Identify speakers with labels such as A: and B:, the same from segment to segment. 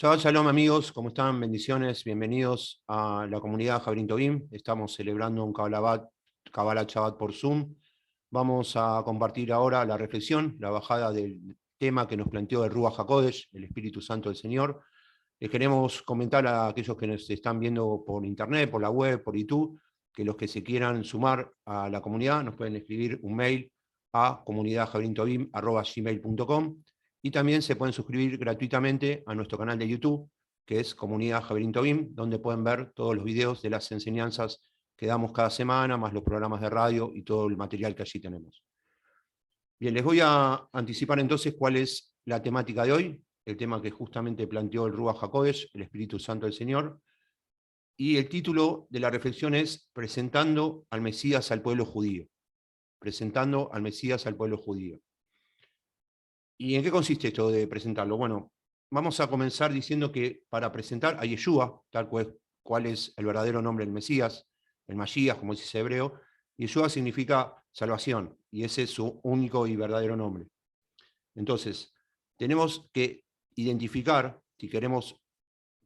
A: Shabbat Shalom amigos, ¿cómo están? Bendiciones, bienvenidos a la comunidad Javerín Tobim. Estamos celebrando un Kabbalat Shabbat por Zoom. Vamos a compartir ahora la reflexión, la bajada del tema que nos planteó el Ruach HaKodesh, el Espíritu Santo del Señor. Les queremos comentar a aquellos que nos están viendo por internet, por la web, por YouTube, que los que se quieran sumar a la comunidad nos pueden escribir un mail a comunidadjaverintobim@gmail.com. Y también se pueden suscribir gratuitamente a nuestro canal de YouTube, que es Comunidad Javerín Tobim, donde pueden ver todos los videos de las enseñanzas que damos cada semana, más los programas de radio y todo el material que allí tenemos. Bien, les voy a anticipar entonces cuál es la temática de hoy, el tema que justamente planteó el Ruach HaKodesh, el Espíritu Santo del Señor, y el título de la reflexión es Presentando al Mesías al pueblo judío. Presentando al Mesías al pueblo judío. ¿Y en qué consiste esto de presentarlo? Bueno, vamos a comenzar diciendo que para presentar a Yeshua, tal cual es el verdadero nombre del Mesías, el Mashiach, como dice hebreo, Yeshua significa salvación, y ese es su único y verdadero nombre. Entonces, tenemos que identificar, si queremos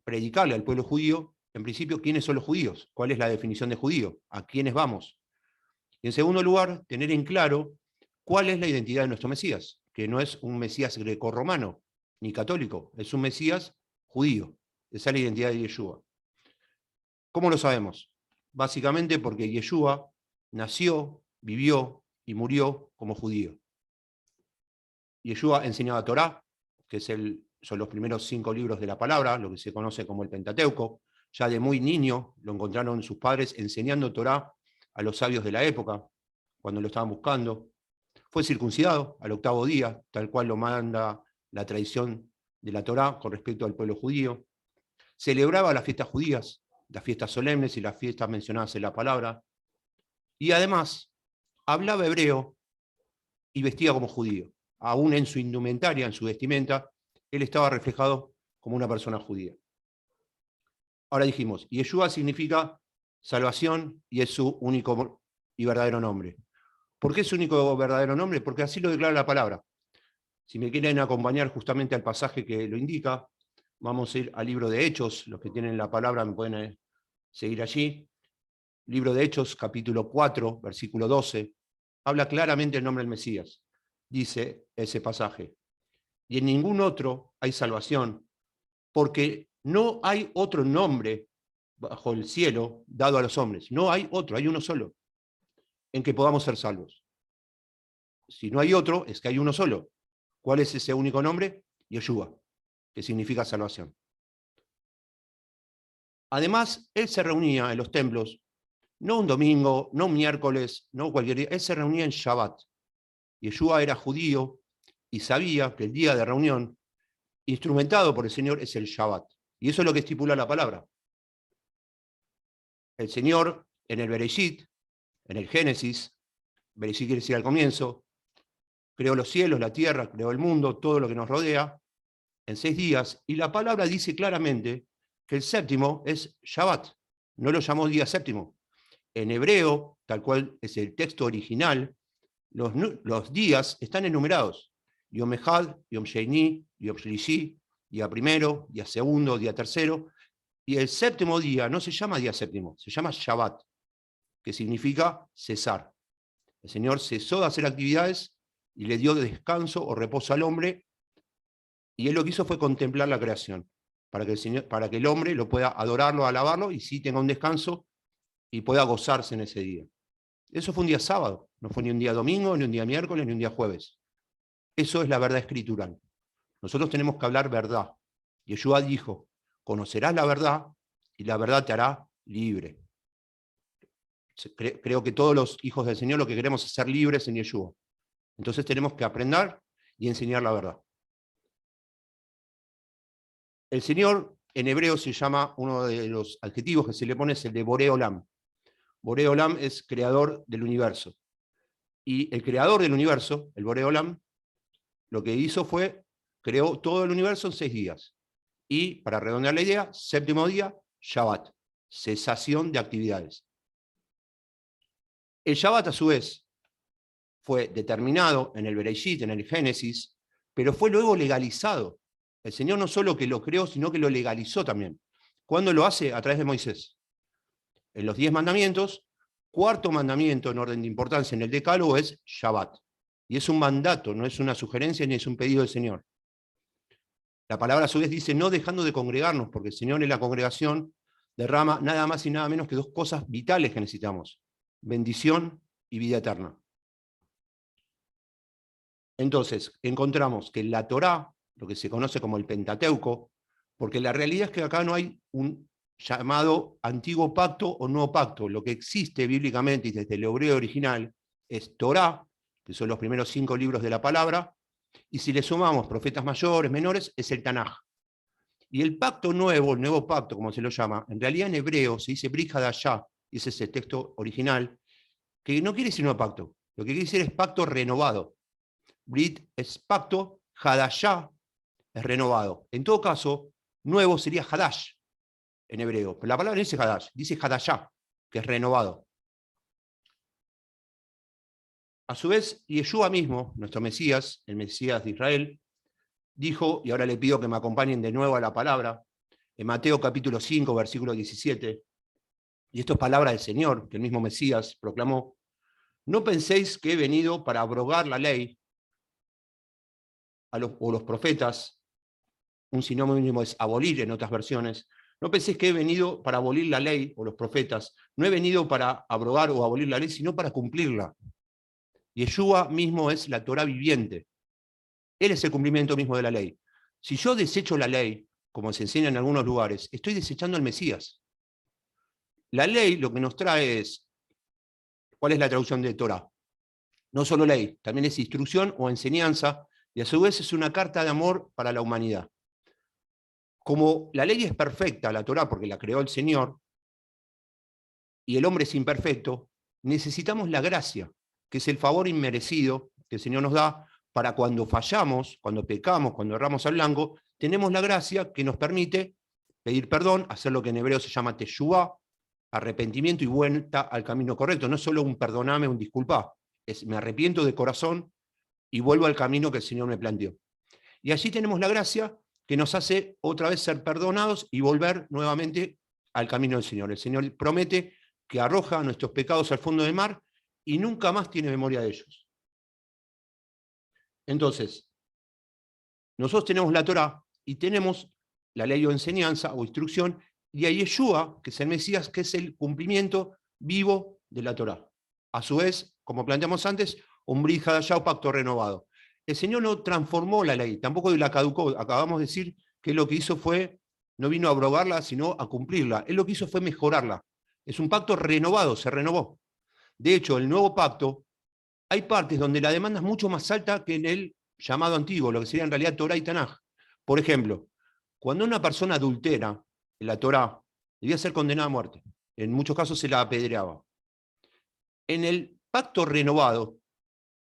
A: predicarle al pueblo judío, en principio, ¿quiénes son los judíos? ¿Cuál es la definición de judío? ¿A quiénes vamos? Y en segundo lugar, tener en claro cuál es la identidad de nuestro Mesías, que no es un Mesías grecorromano ni católico, es un Mesías judío. Esa es la identidad de Yeshua. ¿Cómo lo sabemos? Básicamente porque Yeshua nació, vivió y murió como judío. Yeshua enseñaba Torá, que son los primeros 5 libros de la palabra, lo que se conoce como el Pentateuco. Ya de muy niño lo encontraron sus padres enseñando Torá a los sabios de la época, cuando lo estaban buscando. Fue circuncidado al 8º día, tal cual lo manda la tradición de la Torá con respecto al pueblo judío. Celebraba las fiestas judías, las fiestas solemnes y las fiestas mencionadas en la palabra. Y además, hablaba hebreo y vestía como judío. Aún en su indumentaria, en su vestimenta, él estaba reflejado como una persona judía. Ahora dijimos, Yeshua significa salvación y es su único y verdadero nombre. ¿Por qué es su único verdadero nombre? Porque así lo declara la palabra. Si me quieren acompañar justamente al pasaje que lo indica, vamos a ir al libro de Hechos. Los que tienen la palabra me pueden seguir allí. Libro de Hechos, capítulo 4, versículo 12. Habla claramente el nombre del Mesías. Dice ese pasaje. Y en ningún otro hay salvación, porque no hay otro nombre bajo el cielo dado a los hombres. No hay otro, hay uno solo, en que podamos ser salvos. Si no hay otro, es que hay uno solo. ¿Cuál es ese único nombre? Yeshua, que significa salvación. Además, él se reunía en los templos, no un domingo, no un miércoles, no cualquier día, él se reunía en Shabbat. Yeshua era judío y sabía que el día de reunión, instrumentado por el Señor, es el Shabbat. Y eso es lo que estipula la palabra. El Señor, en el Bereshit, en el Génesis, Bereshit quiere decir al comienzo, creó los cielos, la tierra, creó el mundo, todo lo que nos rodea, en 6 días, y la palabra dice claramente que el séptimo es Shabbat, no lo llamó día séptimo. En hebreo, tal cual es el texto original, los días están enumerados. Yom Echad, Yom Sheini, Yom Shlishi, día primero, día segundo, día tercero, y el séptimo día no se llama día séptimo, se llama Shabbat, que significa cesar. El Señor cesó de hacer actividades y le dio descanso o reposo al hombre, y él lo que hizo fue contemplar la creación, para que el hombre lo pueda adorarlo, alabarlo, y sí tenga un descanso y pueda gozarse en ese día. Eso fue un día sábado, no fue ni un día domingo, ni un día miércoles, ni un día jueves. Eso es la verdad escritural. Nosotros tenemos que hablar verdad. Yeshua dijo, conocerás la verdad y la verdad te hará libre. Creo que todos los hijos del Señor lo que queremos es ser libres en Yeshua. Entonces tenemos que aprender y enseñar la verdad. El Señor en hebreo se llama, uno de los adjetivos que se le pone es el de Boré Olam. Boré Olam es creador del universo. Y el creador del universo, el Boré Olam, lo que hizo fue, creó todo el universo en 6 días. Y, para redondear la idea, séptimo día, Shabbat, cesación de actividades. El Shabbat, a su vez, fue determinado en el Bereshit, en el Génesis, pero fue luego legalizado El Señor no solo que lo creó, sino que lo legalizó también. ¿Cuándo lo hace? A través de Moisés. En los 10 mandamientos, cuarto mandamiento en orden de importancia en el Decálogo es Shabbat. Y es un mandato, no es una sugerencia ni es un pedido del Señor. La palabra a su vez dice, no dejando de congregarnos, porque el Señor en la congregación derrama nada más y nada menos que dos cosas vitales que necesitamos: bendición y vida eterna. Entonces, encontramos que la Torá, lo que se conoce como el Pentateuco, porque la realidad es que acá no hay un llamado antiguo pacto o nuevo pacto. Lo que existe bíblicamente y desde el hebreo original es Torá, que son los primeros 5 libros de la palabra, y si le sumamos profetas mayores, menores, es el Tanaj. Y el pacto nuevo, el nuevo pacto, como se lo llama, en realidad en hebreo se dice Brit Hadashah, y ese es el texto original, que no quiere decir nuevo pacto, lo que quiere decir es pacto renovado. Brit es pacto, Hadashah es renovado. En todo caso, nuevo sería Hadash en hebreo, pero la palabra no dice Hadash, dice Hadashah, que es renovado. A su vez, Yeshua mismo, nuestro Mesías, el Mesías de Israel, dijo, y ahora le pido que me acompañen de nuevo a la palabra, en Mateo capítulo 5, versículo 17, y esto es palabra del Señor, que el mismo Mesías proclamó: no penséis que he venido para abrogar la ley o los profetas, un sinónimo es abolir en otras versiones. No penséis que he venido para abolir la ley o los profetas, no he venido para abrogar o abolir la ley, sino para cumplirla. Yeshua mismo es la Torá viviente. Él es el cumplimiento mismo de la ley. Si yo desecho la ley, como se enseña en algunos lugares, estoy desechando al Mesías. La ley lo que nos trae es, ¿cuál es la traducción de Torá? No solo ley, también es instrucción o enseñanza, y a su vez es una carta de amor para la humanidad. Como la ley es perfecta, la Torá, porque la creó el Señor, y el hombre es imperfecto, necesitamos la gracia, que es el favor inmerecido que el Señor nos da para cuando fallamos, cuando pecamos, cuando erramos al blanco, tenemos la gracia que nos permite pedir perdón, hacer lo que en hebreo se llama teshuvá, arrepentimiento y vuelta al camino correcto. No es solo un perdoname, un disculpa, es me arrepiento de corazón y vuelvo al camino que el Señor me planteó. Y allí tenemos la gracia que nos hace otra vez ser perdonados y volver nuevamente al camino del Señor. El Señor promete que arroja nuestros pecados al fondo del mar y nunca más tiene memoria de ellos. Entonces, nosotros tenemos la Torá y tenemos la ley o enseñanza o instrucción, y a Yeshua, que es el Mesías, que es el cumplimiento vivo de la Torá. A su vez, como planteamos antes, un Brit Hadashah o pacto renovado. El Señor no transformó la ley, tampoco la caducó. Acabamos de decir que lo que hizo fue, no vino a abrogarla, sino a cumplirla. Él lo que hizo fue mejorarla. Es un pacto renovado, se renovó. De hecho, el nuevo pacto, hay partes donde la demanda es mucho más alta que en el llamado antiguo, lo que sería en realidad Torá y Tanaj. Por ejemplo, cuando una persona adultera en la Torá, debía ser condenada a muerte. En muchos casos se la apedreaba. En el pacto renovado,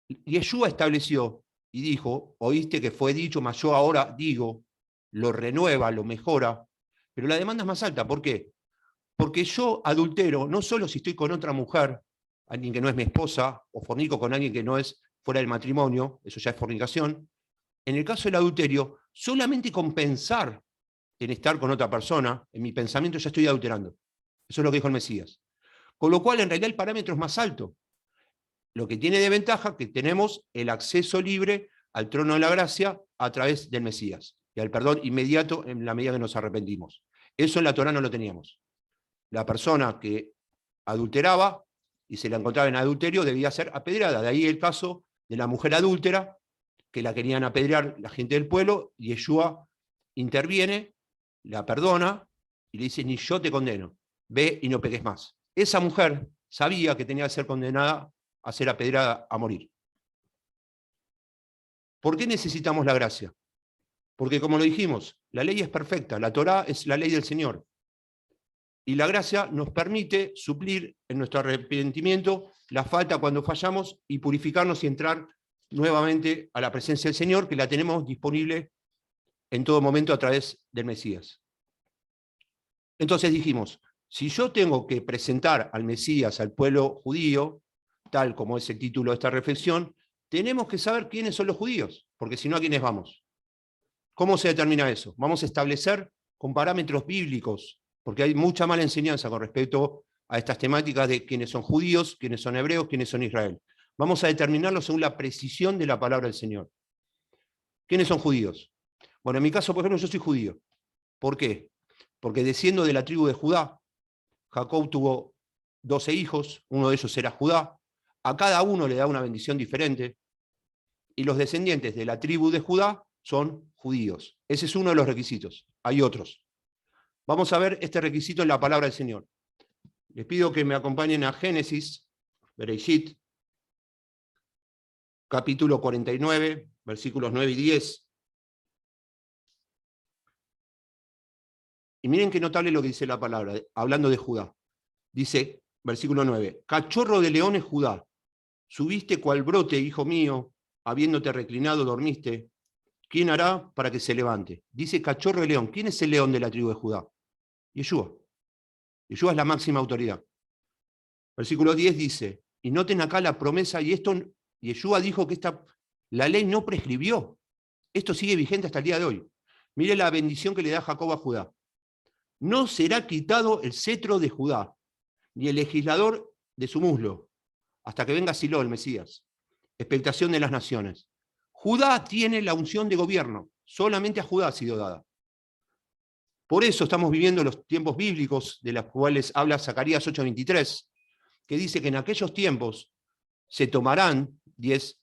A: Yeshua estableció y dijo, oíste que fue dicho, mas yo ahora digo, lo renueva, lo mejora, pero la demanda es más alta. ¿Por qué? Porque yo adultero, no solo si estoy con otra mujer, alguien que no es mi esposa, o fornico con alguien que no es fuera del matrimonio, eso ya es fornicación. En el caso del adulterio, solamente con pensar en estar con otra persona, en mi pensamiento ya estoy adulterando. Eso es lo que dijo el Mesías. Con lo cual, en realidad, el parámetro es más alto. Lo que tiene de ventaja que tenemos el acceso libre al trono de la gracia a través del Mesías y al perdón inmediato en la medida que nos arrepentimos. Eso en la Torá no lo teníamos. La persona que adulteraba y se la encontraba en adulterio debía ser apedreada. De ahí el caso de la mujer adúltera, que la querían apedrear la gente del pueblo, y Yeshua interviene, la perdona y le dice, ni yo te condeno, ve y no peques más. Esa mujer sabía que tenía que ser condenada a ser apedreada a morir. ¿Por qué necesitamos la gracia? Porque, como lo dijimos, la ley es perfecta, la Torá es la ley del Señor. Y la gracia nos permite suplir en nuestro arrepentimiento la falta cuando fallamos y purificarnos y entrar nuevamente a la presencia del Señor, que la tenemos disponible en todo momento a través del Mesías. Entonces dijimos, si yo tengo que presentar al Mesías al pueblo judío, tal como es el título de esta reflexión, tenemos que saber quiénes son los judíos, porque si no, ¿a quiénes vamos? ¿Cómo se determina eso? Vamos a establecer con parámetros bíblicos, porque hay mucha mala enseñanza con respecto a estas temáticas de quiénes son judíos, quiénes son hebreos, quiénes son Israel. Vamos a determinarlo según la precisión de la palabra del Señor. ¿Quiénes son judíos? Bueno, en mi caso, por ejemplo, yo soy judío. ¿Por qué? Porque desciendo de la tribu de Judá. Jacob tuvo 12 hijos, uno de ellos era Judá. A cada uno le da una bendición diferente. Y los descendientes de la tribu de Judá son judíos. Ese es uno de los requisitos. Hay otros. Vamos a ver este requisito en la palabra del Señor. Les pido que me acompañen a Génesis, Bereshit, capítulo 49, versículos 9 y 10. Y miren qué notable lo que dice la palabra, hablando de Judá. Dice, versículo 9, cachorro de leones Judá, subiste cual brote, hijo mío, habiéndote reclinado dormiste. ¿Quién hará para que se levante? Dice cachorro de león. ¿Quién es el león de la tribu de Judá? Yeshua. Yeshua es la máxima autoridad. Versículo 10 dice, y noten acá la promesa, y esto, Yeshua dijo que la ley no prescribió. Esto sigue vigente hasta el día de hoy. Mire la bendición que le da Jacob a Judá. No será quitado el cetro de Judá, ni el legislador de su muslo, hasta que venga Silo, el Mesías. Expectación de las naciones. Judá tiene la unción de gobierno, solamente a Judá ha sido dada. Por eso estamos viviendo los tiempos bíblicos de los cuales habla Zacarías 8:23, que dice que en aquellos tiempos se tomarán 10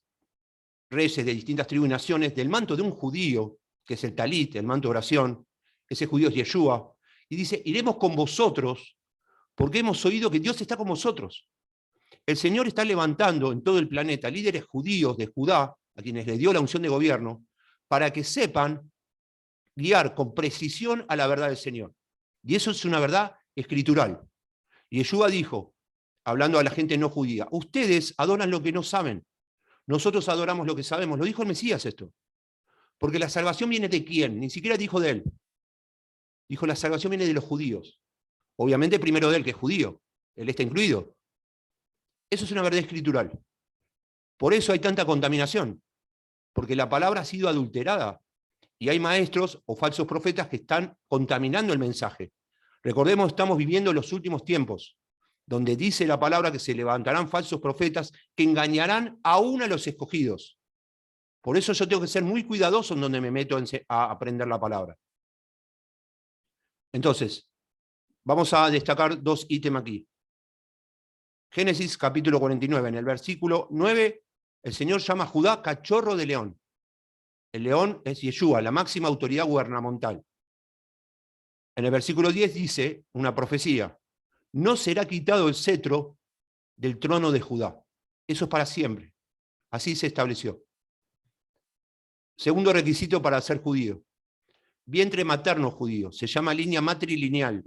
A: reyes de distintas tribus y naciones del manto de un judío, que es el talit, el manto de oración, ese judío es Yeshua, y dice, iremos con vosotros, porque hemos oído que Dios está con vosotros. El Señor está levantando en todo el planeta líderes judíos de Judá, a quienes les dio la unción de gobierno, para que sepan guiar con precisión a la verdad del Señor. Y eso es una verdad escritural. Y Yeshua dijo, hablando a la gente no judía, ustedes adoran lo que no saben, nosotros adoramos lo que sabemos. Lo dijo el Mesías esto. Porque la salvación viene de quién, ni siquiera dijo de él. Dijo, la salvación viene de los judíos. Obviamente primero de él, que es judío. Él está incluido. Eso es una verdad escritural. Por eso hay tanta contaminación. Porque la palabra ha sido adulterada. Y hay maestros o falsos profetas que están contaminando el mensaje. Recordemos, estamos viviendo los últimos tiempos, donde dice la palabra que se levantarán falsos profetas que engañarán aún a los escogidos. Por eso yo tengo que ser muy cuidadoso en donde me meto a aprender la palabra. Entonces, vamos a destacar dos ítems aquí. Génesis capítulo 49, en el versículo 9, el Señor llama a Judá cachorro de león. El león es Yeshua, la máxima autoridad gubernamental. En el versículo 10 dice una profecía, no será quitado el cetro del trono de Judá. Eso es para siempre. Así se estableció. Segundo requisito para ser judío. Vientre materno judío. Se llama línea matrilineal.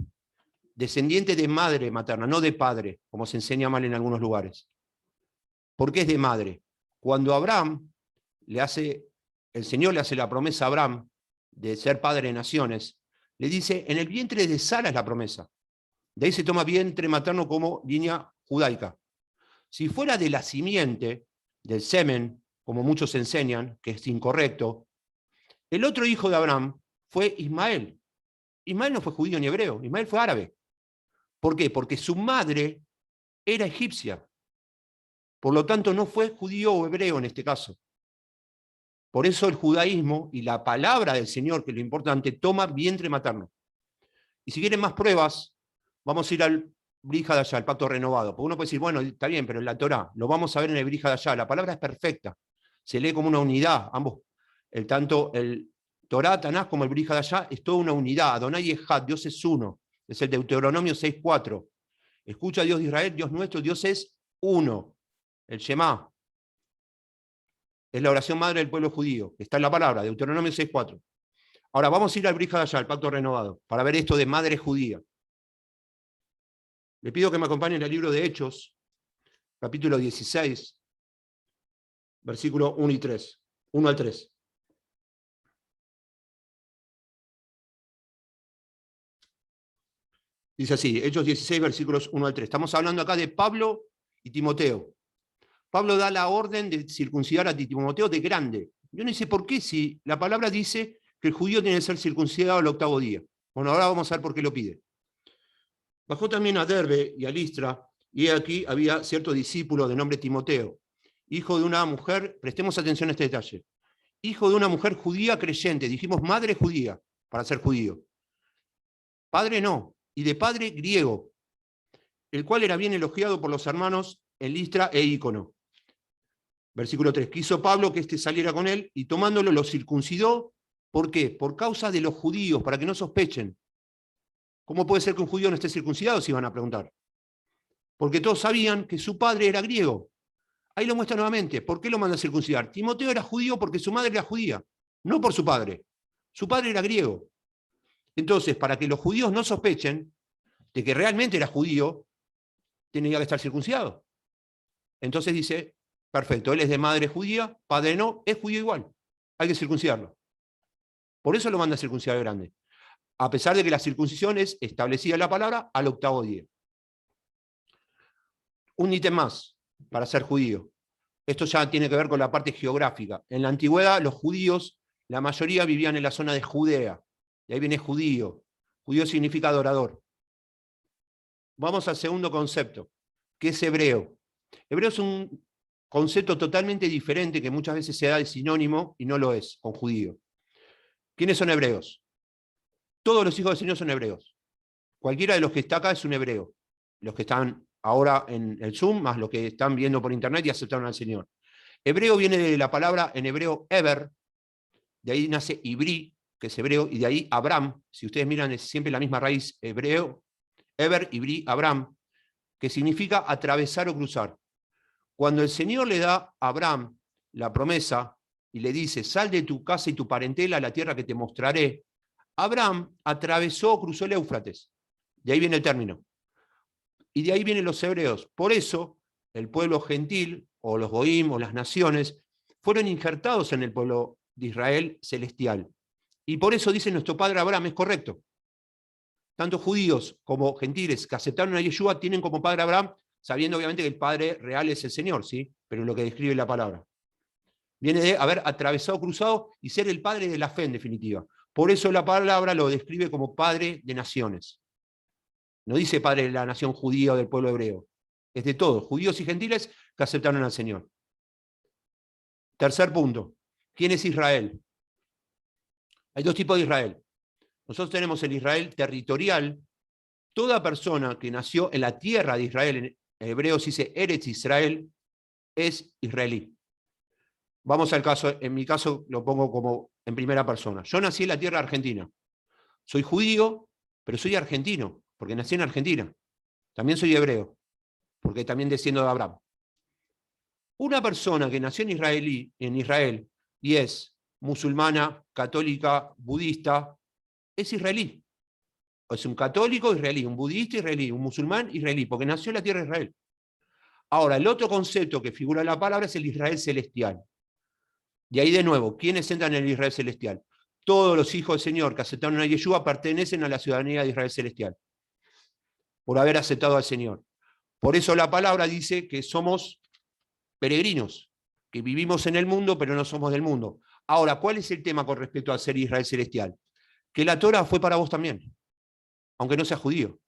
A: Descendiente de madre materna, no de padre, como se enseña mal en algunos lugares. ¿Por qué es de madre? Cuando Abraham el Señor le hace la promesa a Abraham de ser padre de naciones, le dice, en el vientre de Sara es la promesa. De ahí se toma vientre materno como línea judaica. Si fuera de la simiente, del semen, como muchos enseñan, que es incorrecto, el otro hijo de Abraham fue Ismael. Ismael no fue judío ni hebreo, Ismael fue árabe. ¿Por qué? Porque su madre era egipcia. Por lo tanto, no fue judío o hebreo en este caso. Por eso el judaísmo y la palabra del Señor, que es lo importante, toma vientre materno. Y si quieren más pruebas, vamos a ir al Brit Hadashah, al pacto renovado. Porque uno puede decir, bueno, está bien, pero en la Torá, lo vamos a ver en el Brit Hadashah. La palabra es perfecta. Se lee como una unidad. Ambos, tanto el Torá, Tanaj, como el Brit Hadashah, es toda una unidad. Adonai Echad, Dios es uno. Es el Deuteronomio 6:4. Escucha, Dios de Israel, Dios nuestro, Dios es uno. El Shema. Es la oración madre del pueblo judío. Está en la palabra, Deuteronomio 6:4. Ahora vamos a ir al Brit Hadashah, al pacto renovado, para ver esto de madre judía. Le pido que me acompañen al libro de Hechos, capítulo 16, versículo 1 y 3. 1 al 3. Dice así, Hechos 16, versículos 1 al 3. Estamos hablando acá de Pablo y Timoteo. Pablo da la orden de circuncidar a Timoteo de grande. Yo no sé por qué, si la palabra dice que el judío tiene que ser circuncidado al 8º día. Bueno, ahora vamos a ver por qué lo pide. Bajó también a Derbe y a Listra, y aquí había cierto discípulo de nombre Timoteo, hijo de una mujer, prestemos atención a este detalle, hijo de una mujer judía creyente, dijimos madre judía, para ser judío. Padre no, y de padre griego, el cual era bien elogiado por los hermanos en Listra e Ícono. Versículo 3, quiso Pablo que éste saliera con él, y tomándolo lo circuncidó. ¿Por qué? Por causa de los judíos, para que no sospechen. ¿Cómo puede ser que un judío no esté circuncidado? Si van a preguntar. Porque todos sabían que su padre era griego. Ahí lo muestra nuevamente. ¿Por qué lo manda a circuncidar? Timoteo era judío porque su madre era judía, no por su padre. Su padre era griego. Entonces, para que los judíos no sospechen de que realmente era judío, tenía que estar circuncidado. Entonces dice, perfecto, él es de madre judía, padre no, es judío igual. Hay que circuncidarlo. Por eso lo manda a circuncidar grande. A pesar de que la circuncisión es establecida en la palabra al 8º día. Un ítem más para ser judío. Esto ya tiene que ver con la parte geográfica. En la antigüedad, los judíos, la mayoría vivían en la zona de Judea. De ahí viene judío. Judío significa adorador. Vamos al segundo concepto, que es hebreo. Hebreo es un concepto totalmente diferente que muchas veces se da de sinónimo y no lo es con judío. ¿Quiénes son hebreos? Todos los hijos del Señor son hebreos. Cualquiera de los que está acá es un hebreo. Los que están ahora en el Zoom, más los que están viendo por internet y aceptaron al Señor. Hebreo viene de la palabra en hebreo Eber, de ahí nace Ibrí, que es hebreo, y de ahí Abraham. Si ustedes miran, es siempre la misma raíz hebreo, Eber, Ibrí, Abraham, que significa atravesar o cruzar. Cuando el Señor le da a Abraham la promesa y le dice, sal de tu casa y tu parentela a la tierra que te mostraré, Abraham atravesó o cruzó el Éufrates. De ahí viene el término. Y de ahí vienen los hebreos. Por eso, el pueblo gentil, o los goim, o las naciones, fueron injertados en el pueblo de Israel celestial. Y por eso dice nuestro padre Abraham, es correcto. Tanto judíos como gentiles que aceptaron a Yeshua tienen como padre Abraham, sabiendo obviamente que el padre real es el Señor, ¿sí? Pero lo que describe la palabra. Viene de haber atravesado, cruzado y ser el padre de la fe, en definitiva. Por eso la palabra lo describe como padre de naciones. No dice padre de la nación judía o del pueblo hebreo. Es de todos, judíos y gentiles que aceptaron al Señor. Tercer punto. ¿Quién es Israel? Hay dos tipos de Israel. Nosotros tenemos el Israel territorial. Toda persona que nació en la tierra de Israel, en hebreo se dice Eretz Israel, es israelí. Vamos al caso, en mi caso lo pongo como en primera persona. Yo nací en la tierra argentina. Soy judío, pero soy argentino, porque nací en Argentina. También soy hebreo, porque también desciendo de Abraham. Una persona que nació en Israel y es musulmana, católica, budista, es israelí. O es un católico israelí, un budista israelí, un musulmán israelí, porque nació en la tierra de Israel. Ahora, el otro concepto que figura en la palabra es el Israel celestial. De ahí de nuevo, ¿quiénes entran en el Israel celestial? Todos los hijos del Señor que aceptaron a Yeshua pertenecen a la ciudadanía de Israel celestial, por haber aceptado al Señor. Por eso la palabra dice que somos peregrinos, que vivimos en el mundo, pero no somos del mundo. Ahora, ¿cuál es el tema con respecto al ser Israel celestial? Que la Torah fue para vos también, aunque no seas judío.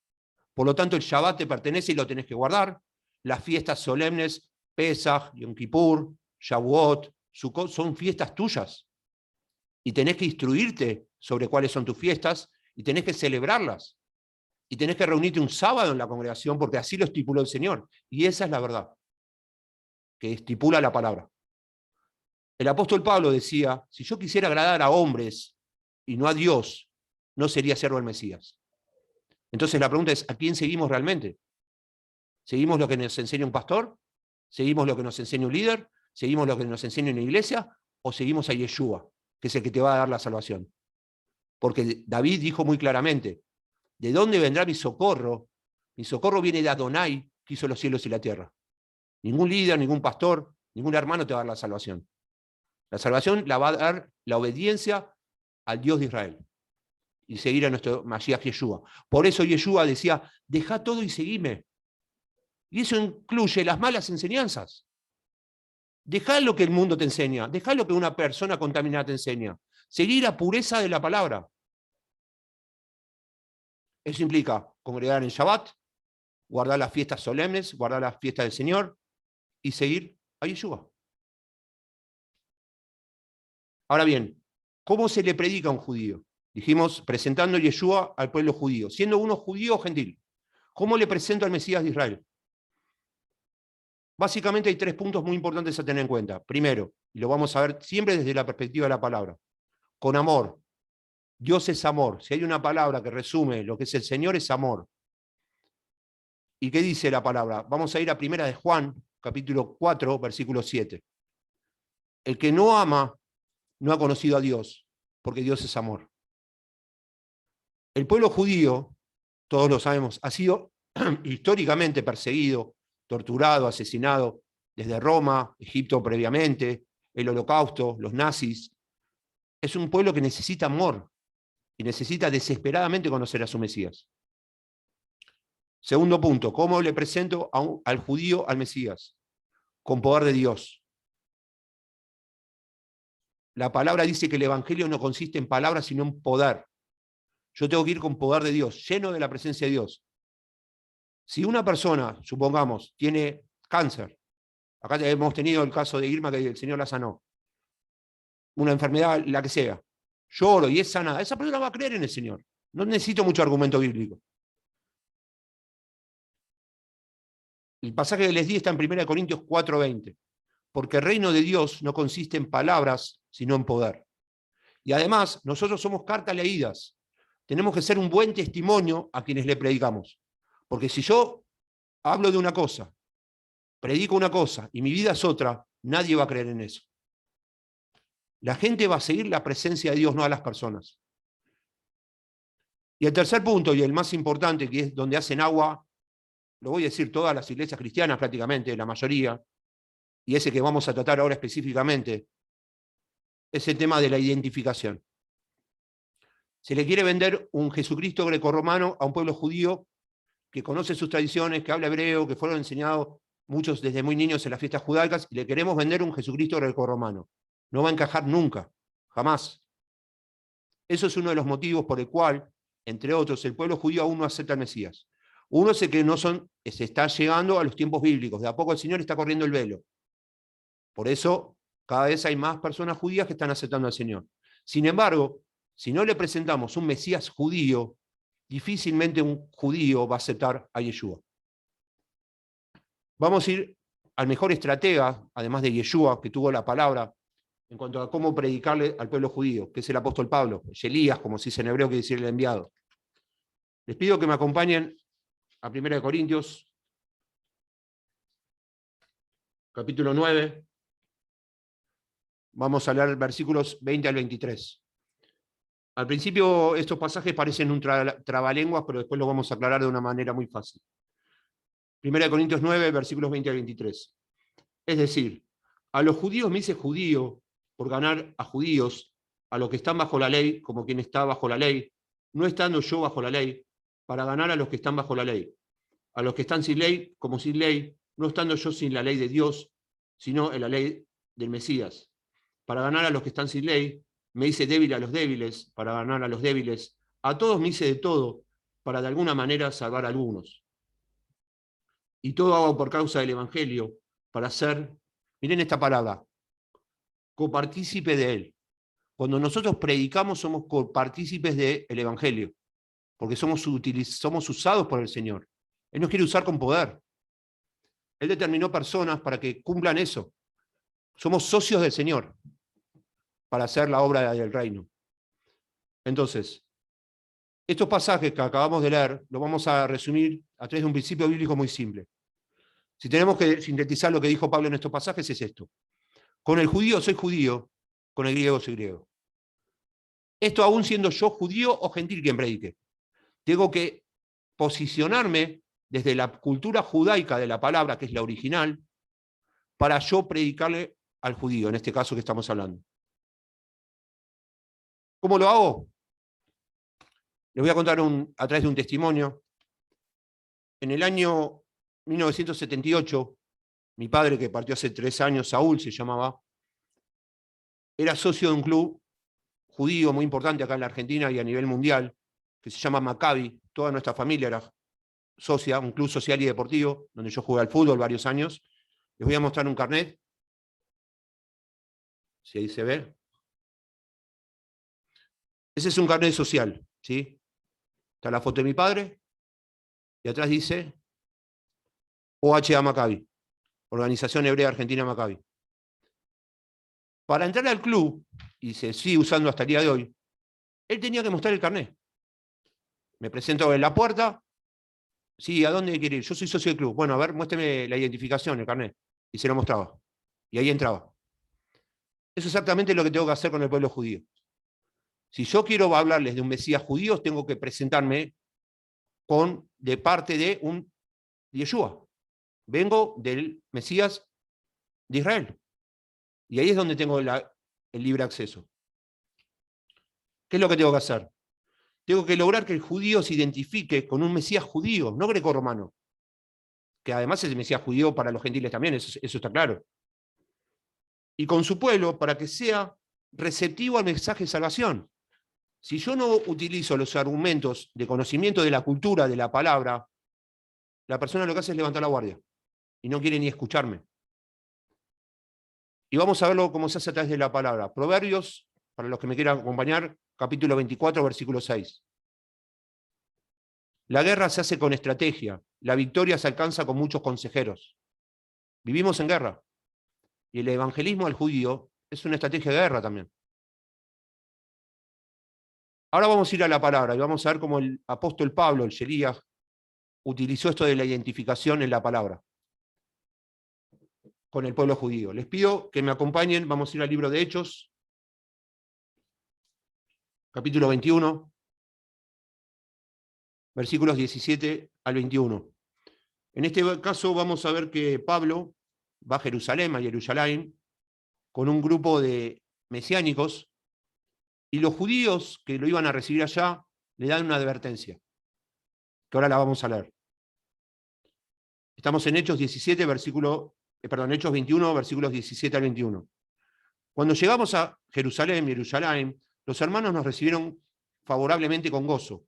A: Por lo tanto, el Shabbat te pertenece y lo tenés que guardar. Las fiestas solemnes, Pesach, Yom Kippur, Shavuot, Sukkot, son fiestas tuyas. Y tenés que instruirte sobre cuáles son tus fiestas y tenés que celebrarlas. Y tenés que reunirte un sábado en la congregación porque así lo estipuló el Señor. Y esa es la verdad que estipula la palabra. El apóstol Pablo decía, si yo quisiera agradar a hombres y no a Dios, no sería siervo del Mesías. Entonces la pregunta es, ¿a quién seguimos realmente? ¿Seguimos lo que nos enseña un pastor? ¿Seguimos lo que nos enseña un líder? ¿Seguimos lo que nos enseña una iglesia? ¿O seguimos a Yeshua, que es el que te va a dar la salvación? Porque David dijo muy claramente, ¿de dónde vendrá mi socorro? Mi socorro viene de Adonai, que hizo los cielos y la tierra. Ningún líder, ningún pastor, ningún hermano te va a dar la salvación. La salvación la va a dar la obediencia al Dios de Israel y seguir a nuestro Mashiach Yeshua. Por eso Yeshua decía, dejá todo y seguime. Y eso incluye las malas enseñanzas. Dejá lo que el mundo te enseña, dejá lo que una persona contaminada te enseña. Seguir la pureza de la palabra. Eso implica congregar en Shabbat, guardar las fiestas solemnes, guardar las fiestas del Señor y seguir a Yeshua. Ahora bien, ¿cómo se le predica a un judío? Dijimos, presentando a Yeshua al pueblo judío, siendo uno judío o gentil. ¿Cómo le presento al Mesías de Israel? Básicamente hay 3 puntos muy importantes a tener en cuenta. Primero, y lo vamos a ver siempre desde la perspectiva de la palabra, con amor. Dios es amor. Si hay una palabra que resume lo que es el Señor, es amor. ¿Y qué dice la palabra? Vamos a ir a 1 de Juan, capítulo 4, versículo 7. El que no ama no ha conocido a Dios, porque Dios es amor. El pueblo judío, todos lo sabemos, ha sido históricamente perseguido, torturado, asesinado, desde Roma, Egipto previamente, el Holocausto, los nazis. Es un pueblo que necesita amor y necesita desesperadamente conocer a su Mesías. Segundo punto, ¿cómo le presento al judío al Mesías? Con poder de Dios. La palabra dice que el evangelio no consiste en palabras, sino en poder. Yo tengo que ir con poder de Dios, lleno de la presencia de Dios. Si una persona, supongamos, tiene cáncer, acá hemos tenido el caso de Irma, que el Señor la sanó, una enfermedad, la que sea, lloro y es sanada, esa persona va a creer en el Señor. No necesito mucho argumento bíblico. El pasaje que les di está en 1 Corintios 4:20. Porque el reino de Dios no consiste en palabras, sino en poder. Y además, nosotros somos cartas leídas. Tenemos que ser un buen testimonio a quienes le predicamos. Porque si yo hablo de una cosa, predico una cosa y mi vida es otra, nadie va a creer en eso. La gente va a seguir la presencia de Dios, no a las personas. Y el tercer punto, y el más importante, que es donde hacen agua, lo voy a decir, todas las iglesias cristianas prácticamente, la mayoría, y ese que vamos a tratar ahora específicamente, es el tema de la identificación. Se le quiere vender un Jesucristo grecorromano a un pueblo judío que conoce sus tradiciones, que habla hebreo, que fueron enseñados muchos desde muy niños en las fiestas judaicas, y le queremos vender un Jesucristo grecorromano. No va a encajar nunca, jamás. Eso es uno de los motivos por el cual, entre otros, el pueblo judío aún no acepta al Mesías. Uno es que se está llegando a los tiempos bíblicos, de a poco el Señor está corriendo el velo. Por eso, cada vez hay más personas judías que están aceptando al Señor. Sin embargo, si no le presentamos un Mesías judío, difícilmente un judío va a aceptar a Yeshua. Vamos a ir al mejor estratega, además de Yeshua, que tuvo la palabra, en cuanto a cómo predicarle al pueblo judío, que es el apóstol Pablo, Elías, como se dice en hebreo, que dice el enviado. Les pido que me acompañen a 1 Corintios, capítulo 9. Vamos a leer versículos 20 al 23. Al principio estos pasajes parecen un trabalenguas, pero después lo vamos a aclarar de una manera muy fácil. 1 Corintios 9, versículos 20 al 23. Es decir, a los judíos me hice judío por ganar a judíos, a los que están bajo la ley, como quien está bajo la ley, no estando yo bajo la ley, para ganar a los que están bajo la ley. A los que están sin ley, como sin ley, no estando yo sin la ley de Dios, sino en la ley del Mesías. Para ganar a los que están sin ley, me hice débil a los débiles, para ganar a los débiles. A todos me hice de todo, para de alguna manera salvar a algunos. Y todo hago por causa del Evangelio, para ser, miren esta palabra, copartícipe de él. Cuando nosotros predicamos somos copartícipes del Evangelio, porque somos usados por el Señor. Él nos quiere usar con poder. Él determinó personas para que cumplan eso. Somos socios del Señor para hacer la obra del reino. Entonces, estos pasajes que acabamos de leer los vamos a resumir a través de un principio bíblico muy simple. Si tenemos que sintetizar lo que dijo Pablo en estos pasajes, es esto. Con el judío soy judío, con el griego soy griego. Esto aún siendo yo judío o gentil quien predique. Tengo que posicionarme desde la cultura judaica de la palabra, que es la original, para yo predicarle al judío, en este caso que estamos hablando. ¿Cómo lo hago? Les voy a contar a través de un testimonio. En el año 1978, mi padre, que partió hace 3 años, Saúl se llamaba, era socio de un club judío muy importante acá en la Argentina y a nivel mundial, que se llama Maccabi. Toda nuestra familia era socia, un club social y deportivo, donde yo jugué al fútbol varios años. Les voy a mostrar un carnet, si ahí se ve. Ese es un carnet social, ¿sí? Está la foto de mi padre, y atrás dice OHA Maccabi, Organización Hebrea Argentina Maccabi. Para entrar al club, y se sigue usando hasta el día de hoy, él tenía que mostrar el carnet. Me presento en la puerta. Sí, ¿a dónde quiere ir? Yo soy socio del club. Bueno, a ver, muéstreme la identificación, el carnet. Y se lo mostraba. Y ahí entraba. Eso es exactamente lo que tengo que hacer con el pueblo judío. Si yo quiero hablarles de un Mesías judío, tengo que presentarme de parte de un Yeshua. Vengo del Mesías de Israel. Y ahí es donde tengo el libre acceso. ¿Qué es lo que tengo que hacer? Tengo que lograr que el judío se identifique con un Mesías judío, no greco-romano, que además es el Mesías judío para los gentiles también, eso está claro. Y con su pueblo para que sea receptivo al mensaje de salvación. Si yo no utilizo los argumentos de conocimiento de la cultura, de la palabra, la persona lo que hace es levantar la guardia y no quiere ni escucharme. Y vamos a verlo cómo se hace a través de la palabra. Proverbios, para los que me quieran acompañar, capítulo 24, versículo 6. La guerra se hace con estrategia, la victoria se alcanza con muchos consejeros. Vivimos en guerra. Y el evangelismo al judío es una estrategia de guerra también. Ahora vamos a ir a la palabra y vamos a ver cómo el apóstol Pablo, el Sheliach, utilizó esto de la identificación en la palabra con el pueblo judío. Les pido que me acompañen, vamos a ir al libro de Hechos, capítulo 21, versículos 17 al 21. En este caso vamos a ver que Pablo va a Jerusalén, con un grupo de mesiánicos, y los judíos que lo iban a recibir allá le dan una advertencia, que ahora la vamos a leer. Estamos en Hechos 21, versículos 17 al 21. Cuando llegamos a Jerusalén, los hermanos nos recibieron favorablemente con gozo.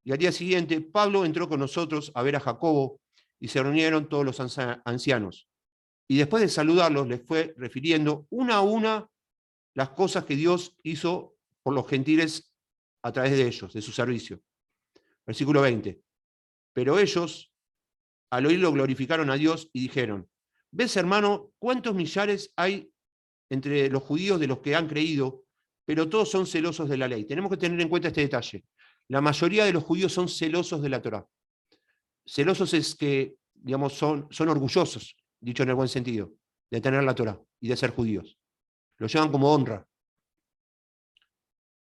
A: Y al día siguiente, Pablo entró con nosotros a ver a Jacobo y se reunieron todos los ancianos. Y después de saludarlos, les fue refiriendo una a una las cosas que Dios hizo por los gentiles a través de ellos, de su servicio. Versículo 20. Pero ellos, al oírlo, glorificaron a Dios y dijeron: ¿ves, hermano, cuántos millares hay entre los judíos de los que han creído, pero todos son celosos de la ley? Tenemos que tener en cuenta este detalle. La mayoría de los judíos son celosos de la Torá. Celosos es que, digamos, son orgullosos, dicho en el buen sentido, de tener la Torá y de ser judíos. Lo llevan como honra.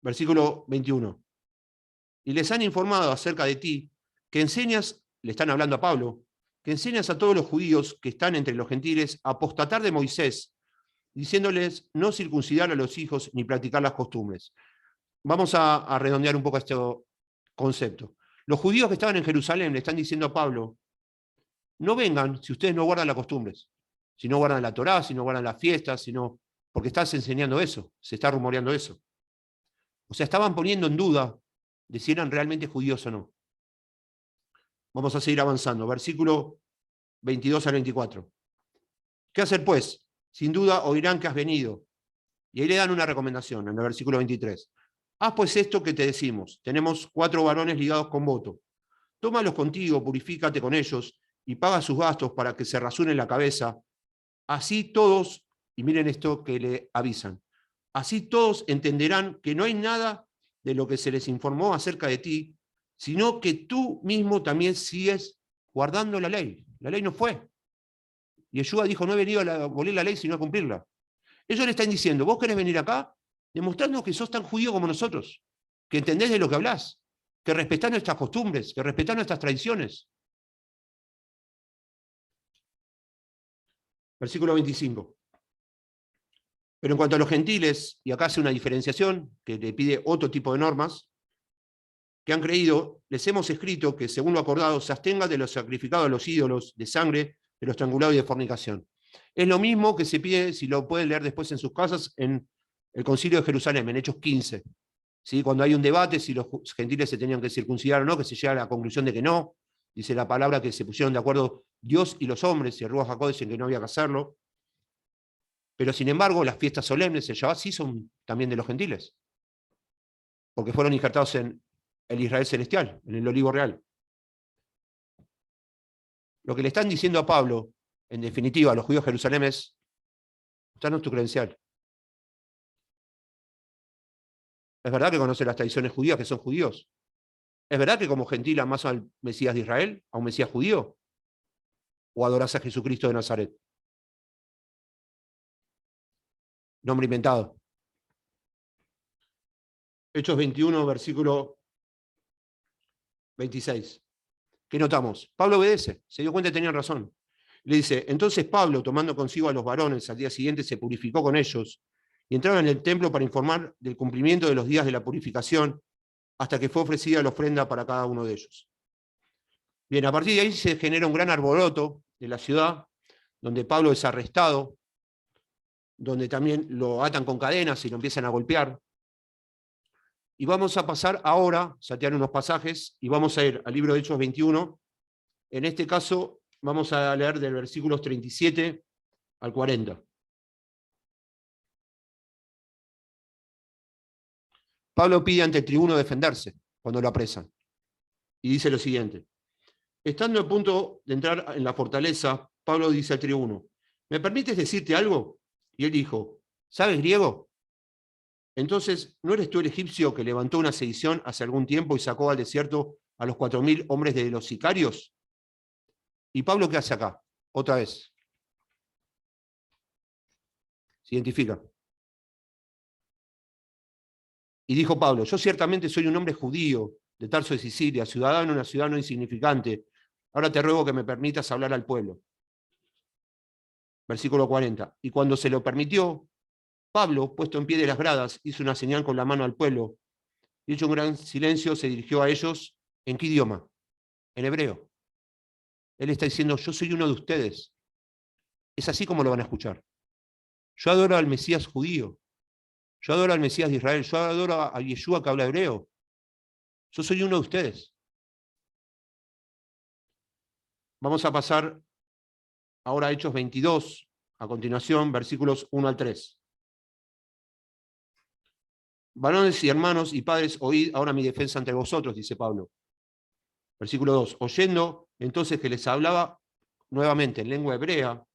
A: Versículo 21. Y les han informado acerca de ti, que enseñas, le están hablando a Pablo, que enseñas a todos los judíos que están entre los gentiles a apostatar de Moisés, diciéndoles no circuncidar a los hijos ni practicar las costumbres. Vamos a redondear un poco este concepto. Los judíos que estaban en Jerusalén le están diciendo a Pablo: no vengan si ustedes no guardan las costumbres, si no guardan la Torá, si no guardan las fiestas, porque estás enseñando eso, se está rumoreando eso. O sea, estaban poniendo en duda de si eran realmente judíos o no. Vamos a seguir avanzando. Versículo 22 al 24. ¿Qué hacer pues? Sin duda oirán que has venido. Y ahí le dan una recomendación en el versículo 23. Haz pues esto que te decimos. Tenemos 4 varones ligados con voto. Tómalos contigo, purifícate con ellos y paga sus gastos para que se rasuren la cabeza. Así todos, y miren esto que le avisan, así todos entenderán que no hay nada de lo que se les informó acerca de ti, sino que tú mismo también sigues guardando la ley. La ley no fue. Y Yeshua dijo: no he venido a abolir la ley, sino a cumplirla. Ellos le están diciendo: vos querés venir acá, demostrarnos que sos tan judío como nosotros, que entendés de lo que hablás, que respetás nuestras costumbres, que respetás nuestras tradiciones. Versículo 25. Pero en cuanto a los gentiles, y acá hace una diferenciación, que le pide otro tipo de normas, que han creído, les hemos escrito que, según lo acordado, se abstengan de los sacrificados a los ídolos, de sangre, de los estrangulados y de fornicación. Es lo mismo que se pide, si lo pueden leer después en sus casas, en el concilio de Jerusalén, en Hechos 15. ¿Sí? Cuando hay un debate si los gentiles se tenían que circuncidar o no, que se llega a la conclusión de que no. Dice la palabra que se pusieron de acuerdo Dios y los hombres, y el Ruach HaKodesh en que no había que hacerlo. Pero sin embargo, las fiestas solemnes, el Shabbat, sí son también de los gentiles, porque fueron injertados en el Israel celestial, en el olivo real. Lo que le están diciendo a Pablo, en definitiva, a los judíos de Jerusalén es: mostranos tu credencial. Es verdad que conoce las tradiciones judías, que son judíos. Es verdad que como gentil amás al Mesías de Israel, a un Mesías judío, o adorás a Jesucristo de Nazaret. Nombre inventado. Hechos 21, versículo 26. ¿Qué notamos? Pablo obedece, se dio cuenta que tenían razón. Le dice: entonces Pablo, tomando consigo a los varones, al día siguiente se purificó con ellos, y entraron en el templo para informar del cumplimiento de los días de la purificación, hasta que fue ofrecida la ofrenda para cada uno de ellos. Bien, a partir de ahí se genera un gran alboroto de la ciudad, donde Pablo es arrestado, donde también lo atan con cadenas y lo empiezan a golpear. Y vamos a pasar ahora, saltear unos pasajes, y vamos a ir al libro de Hechos 21. En este caso, vamos a leer del versículos 37 al 40. Pablo pide ante el tribuno defenderse cuando lo apresan. Y dice lo siguiente: estando a punto de entrar en la fortaleza, Pablo dice al tribuno: ¿me permites decirte algo? Y él dijo: ¿sabes griego? Entonces, ¿no eres tú el egipcio que levantó una sedición hace algún tiempo y sacó al desierto a los 4.000 hombres de los sicarios? ¿Y Pablo qué hace acá? Otra vez. Se identifica. Y dijo Pablo: yo ciertamente soy un hombre judío, de Tarso de Sicilia, ciudadano de una ciudad no insignificante. Ahora te ruego que me permitas hablar al pueblo. Versículo 40. Y cuando se lo permitió, Pablo, puesto en pie de las gradas, hizo una señal con la mano al pueblo, y hecho un gran silencio, se dirigió a ellos. ¿En qué idioma? En hebreo. Él está diciendo: yo soy uno de ustedes. Es así como lo van a escuchar. Yo adoro al Mesías judío. Yo adoro al Mesías de Israel. Yo adoro a Yeshua que habla hebreo. Yo soy uno de ustedes. Vamos a pasar ahora a Hechos 22, a continuación, versículos 1 al 3. Varones y hermanos y padres, oíd ahora mi defensa ante vosotros, dice Pablo. Versículo 2. Oyendo entonces que les hablaba nuevamente en lengua hebrea.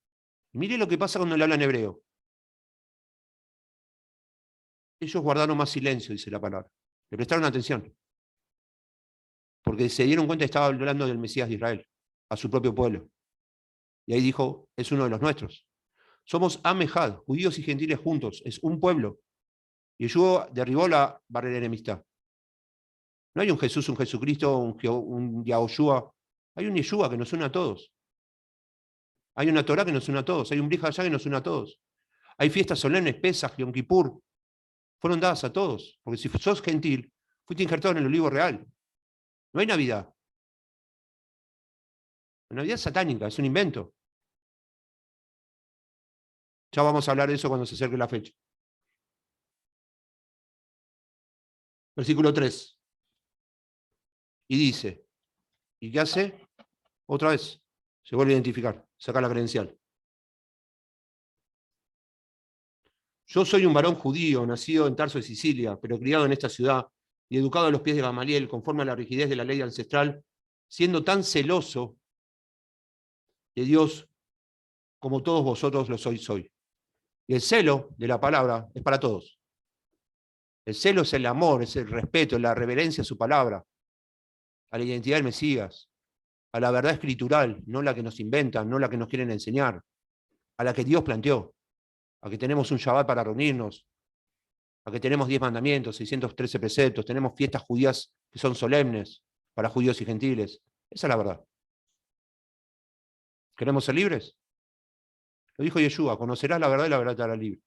A: Mire lo que pasa cuando le hablan hebreo. Ellos guardaron más silencio, dice la palabra. Le prestaron atención. Porque se dieron cuenta que estaba hablando del Mesías de Israel, a su propio pueblo. Y ahí dijo: es uno de los nuestros. Somos Amejad, judíos y gentiles juntos, es un pueblo. Y Yeshua derribó la barrera de enemistad. No hay un Jesús, un Jesucristo, un Yahushua. Hay un Yeshua que nos une a todos. Hay una Torah que nos une a todos. Hay un Brit Hadashah que nos une a todos. Hay fiestas solemnes, Pesaj, Yom Kippur. Fueron dadas a todos. Porque si sos gentil, fuiste injertado en el olivo real. No hay Navidad. La Navidad es satánica, es un invento. Ya vamos a hablar de eso cuando se acerque la fecha. Versículo 3. Y dice: ¿y qué hace? Otra vez. Se vuelve a identificar. Saca la credencial. Yo soy un varón judío, nacido en Tarso de Sicilia, pero criado en esta ciudad y educado a los pies de Gamaliel, conforme a la rigidez de la ley ancestral, siendo tan celoso de Dios como todos vosotros lo sois hoy. Y el celo de la palabra es para todos. El celo es el amor, es el respeto, la reverencia a su palabra, a la identidad del Mesías, a la verdad escritural, no la que nos inventan, no la que nos quieren enseñar, a la que Dios planteó, a que tenemos un Shabbat para reunirnos, a que tenemos 10 mandamientos, 613 preceptos, tenemos fiestas judías que son solemnes para judíos y gentiles. Esa es la verdad. ¿Queremos ser libres? Lo dijo Yeshua: conocerás la verdad y la verdad te hará libre.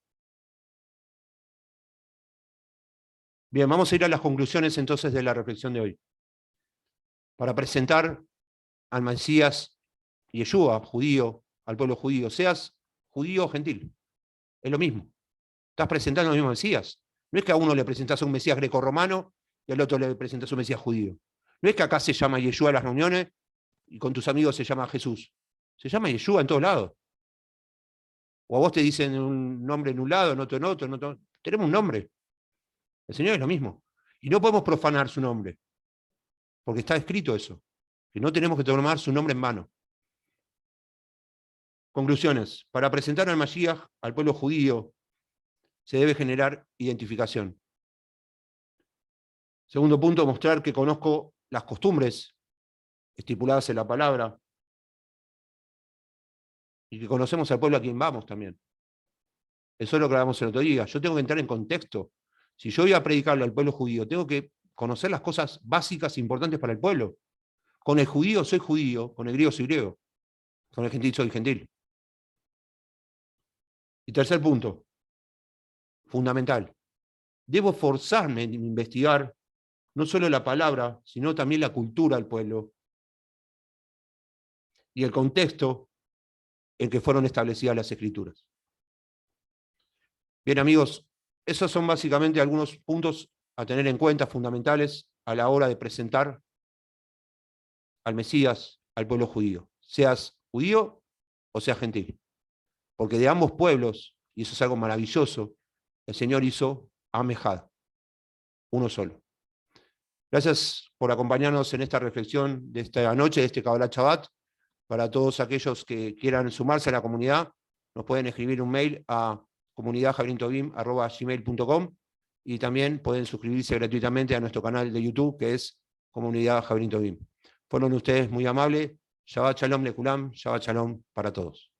A: Bien, vamos a ir a las conclusiones entonces de la reflexión de hoy. Para presentar al Mesías Yeshua, judío, al pueblo judío, seas judío o gentil, es lo mismo. Estás presentando al mismo Mesías. No es que a uno le presentás a un Mesías grecorromano y al otro le presentás a un Mesías judío. No es que acá se llama Yeshua a las reuniones y con tus amigos se llama Jesús. Se llama Yeshua en todos lados. O a vos te dicen un nombre en un lado, en otro en otro, en otro. Tenemos un nombre. El Señor es lo mismo. Y no podemos profanar su nombre, porque está escrito eso, que no tenemos que tomar su nombre en vano. Conclusiones. Para presentar al Mashiach, al pueblo judío, se debe generar identificación. Segundo punto, mostrar que conozco las costumbres estipuladas en la palabra y que conocemos al pueblo a quien vamos también. Eso es lo que hablamos el otro día. Yo tengo que entrar en contexto. Si yo voy a predicarle al pueblo judío, tengo que conocer las cosas básicas e importantes para el pueblo. Con el judío soy judío, con el griego soy griego, con el gentil soy gentil. Y tercer punto, fundamental. Debo forzarme en investigar no solo la palabra, sino también la cultura del pueblo y el contexto en que fueron establecidas las escrituras. Bien, amigos, esos son básicamente algunos puntos a tener en cuenta fundamentales a la hora de presentar al Mesías al pueblo judío, seas judío o seas gentil. Porque de ambos pueblos, y eso es algo maravilloso, el Señor hizo Amejad, uno solo. Gracias por acompañarnos en esta reflexión de esta noche, de este Kabbalat Shabbat. Para todos aquellos que quieran sumarse a la comunidad, nos pueden escribir un mail a comunidadjabrintovim@gmail.com y también pueden suscribirse gratuitamente a nuestro canal de YouTube, que es Comunidad Jabrintovim. Fueron ustedes muy amables. Shabbat Shalom Lekulam, Shabbat Shalom para todos.